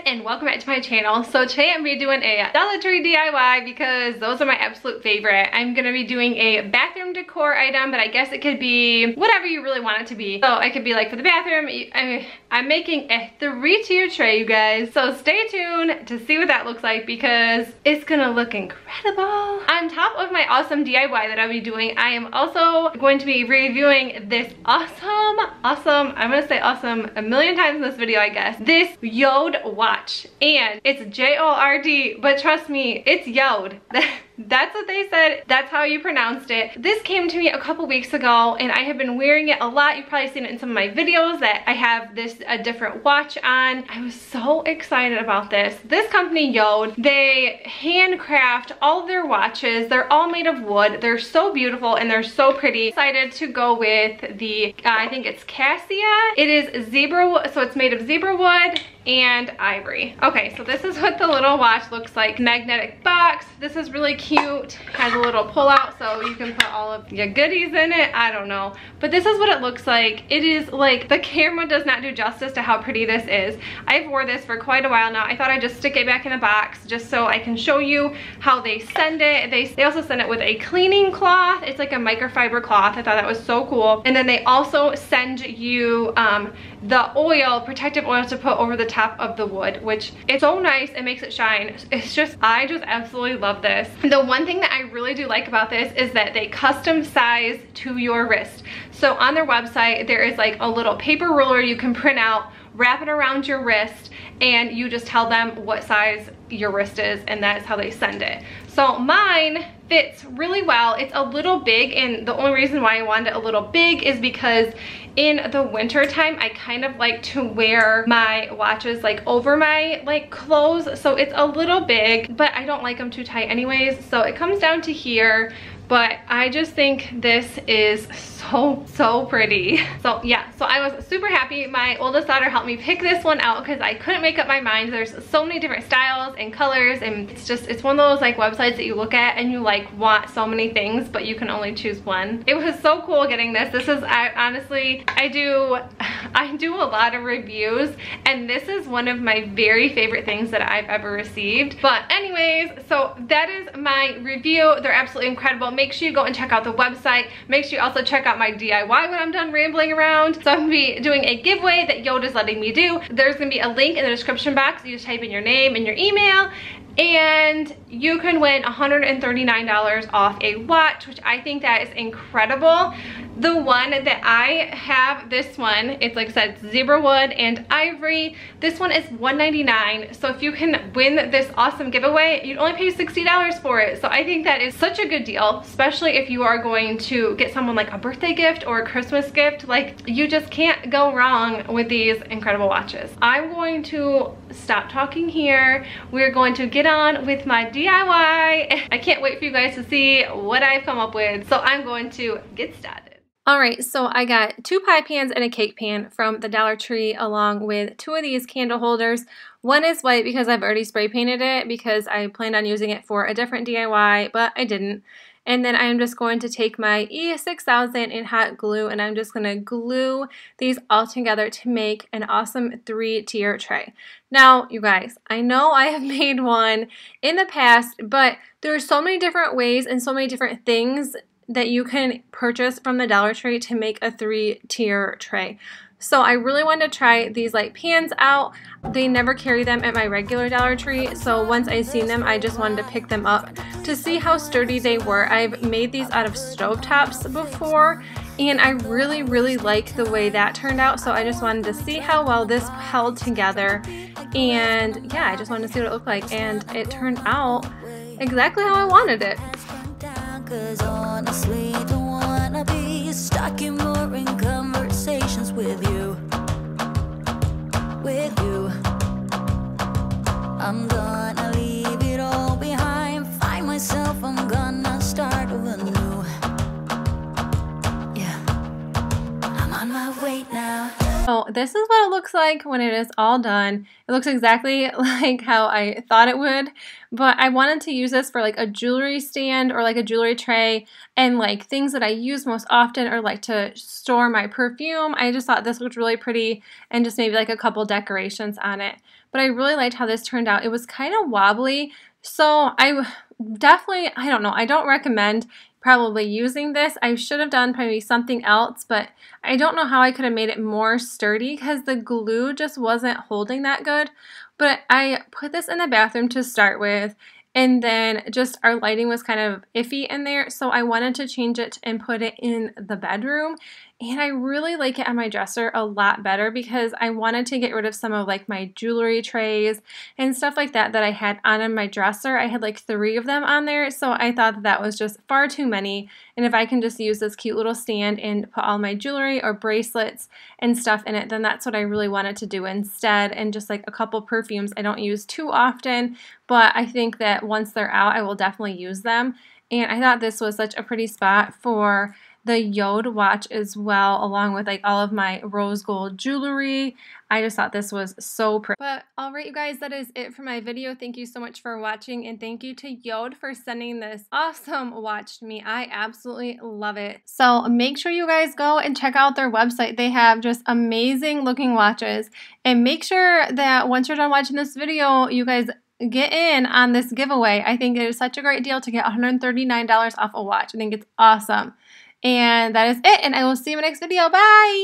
and welcome back to my channel. So today I'm going to be doing a Dollar Tree DIY because those are my absolute favorite. I'm going to be doing a bathroom decor item, but I guess it could be whatever you really want it to be. So it could be like for the bathroom, I'm making a 3-tier tray, you guys. So stay tuned to see what that looks like because it's going to look incredible. On top of my awesome DIY that I'll be doing, I am also going to be reviewing this awesome, I'm going to say awesome a million times in this video, I guess. This Jord watch, and it's J-O-R-D, but trust me, it's Jord. That's what they said. That's how you pronounced it. This came to me a couple weeks ago and I have been wearing it a lot. You've probably seen it in some of my videos that I have a different watch on. I was so excited about this. This company, Jord, they handcraft all of their watches. They're all made of wood. They're so beautiful and they're so pretty. Decided to go with the, I think it's Cassia. It is zebra wood, so it's made of zebra wood and ivory. Okay, so this is what the little watch looks like. Magnetic box. This is really cute. Has a little pull out so you can put all of your goodies in it. I don't know, but this is what it looks like. It is like, the camera does not do justice to how pretty this is. I've wore this for quite a while now. I thought I'd just stick it back in the box just so I can show you how they send it. They also send it with a cleaning cloth. It's like a microfiber cloth. I thought that was so cool. And then they also send you the oil, protective oil to put over the top of the wood, which is so nice. It makes it shine. It's just, I just absolutely love this. The one thing that I really do like about this is that they custom size to your wrist. So on their website, there is like a little paper ruler you can print out, wrap it around your wrist, and you just tell them what size your wrist is, and that's how they send it. So mine fits really well. It's a little big, and the only reason why I wanted it a little big is because in the winter time I kind of like to wear my watches like over my like clothes, so it's a little big, but I don't like them too tight anyways, so it comes down to here. But I just think this is so pretty. So yeah, so I was super happy. My oldest daughter helped me pick this one out because I couldn't make up my mind. There's so many different styles and colors, and it's one of those like websites that you look at and you like want so many things, but you can only choose one. It was so cool getting this. This is, I do a lot of reviews, and this is one of my very favorite things that I've ever received. But anyways, so that is my review. They're absolutely incredible. Make sure you go and check out the website. Make sure you also check out my DIY when I'm done rambling around. So I'm gonna be doing a giveaway that Jord is letting me do. There's gonna be a link in the description box. You just type in your name and your email, and you can win $139 off a watch, which I think that is incredible. The one that I have, this one, it's like I said, zebra wood and ivory. This one is $199. So if you can win this awesome giveaway, you'd only pay $60 for it. So I think that is such a good deal, especially if you are going to get someone like a birthday gift or a Christmas gift. Like, you just can't go wrong with these incredible watches. I'm going to stop talking here. We're going to get on with my DIY. I can't wait for you guys to see what I've come up with. So I'm going to get started. Alright, so I got 2 pie pans and a cake pan from the Dollar Tree, along with 2 of these candle holders. One is white because I've already spray painted it because I planned on using it for a different DIY, but I didn't. And then I'm just going to take my E6000 in hot glue, and I'm just going to glue these all together to make an awesome 3-tier tray. Now, you guys, I know I have made one in the past, but there are so many different ways and so many different things that you can purchase from the Dollar Tree to make a 3-tier tray. So I really wanted to try these like pans out. They never carry them at my regular Dollar Tree, so once I seen them, I just wanted to pick them up to see how sturdy they were. I've made these out of stovetops before, and I really like the way that turned out, so I just wanted to see how well this held together. And yeah, I just wanted to see what it looked like, and it turned out exactly how I wanted it. 'Cause honestly, don't wanna be stuck in boring conversations with you. I'm gonna leave it all behind, find myself, I'm gonna start over new. Yeah, I'm on my way now. So this is what it looks like when it is all done. It looks exactly like how I thought it would, but I wanted to use this for like a jewelry stand or like a jewelry tray and like things that I use most often or like to store my perfume. I just thought this looked really pretty and just maybe like a couple decorations on it. But I really liked how this turned out. It was kind of wobbly, so I definitely, I don't know, I don't recommend probably using this. I should have done probably something else, but I don't know how I could have made it more sturdy because the glue just wasn't holding that good. But I put this in the bathroom to start with, and then just our lighting was kind of iffy in there, so I wanted to change it and put it in the bedroom. And I really like it on my dresser a lot better because I wanted to get rid of some of like my jewelry trays and stuff like that that I had on in my dresser. I had like 3 of them on there, so I thought that was just far too many. And if I can just use this cute little stand and put all my jewelry or bracelets and stuff in it, then that's what I really wanted to do instead. And just like a couple perfumes I don't use too often, but I think that once they're out, I will definitely use them. And I thought this was such a pretty spot for the Jord watch as well, along with like all of my rose gold jewelry. I just thought this was so pretty. But alright you guys, that is it for my video. Thank you so much for watching, and thank you to Jord for sending this awesome watch to me. I absolutely love it. So make sure you guys go and check out their website. They have just amazing looking watches, and make sure that once you're done watching this video, you guys get in on this giveaway. I think it is such a great deal to get $139 off a watch. I think it's awesome. And that is it, and I will see you in my next video. Bye!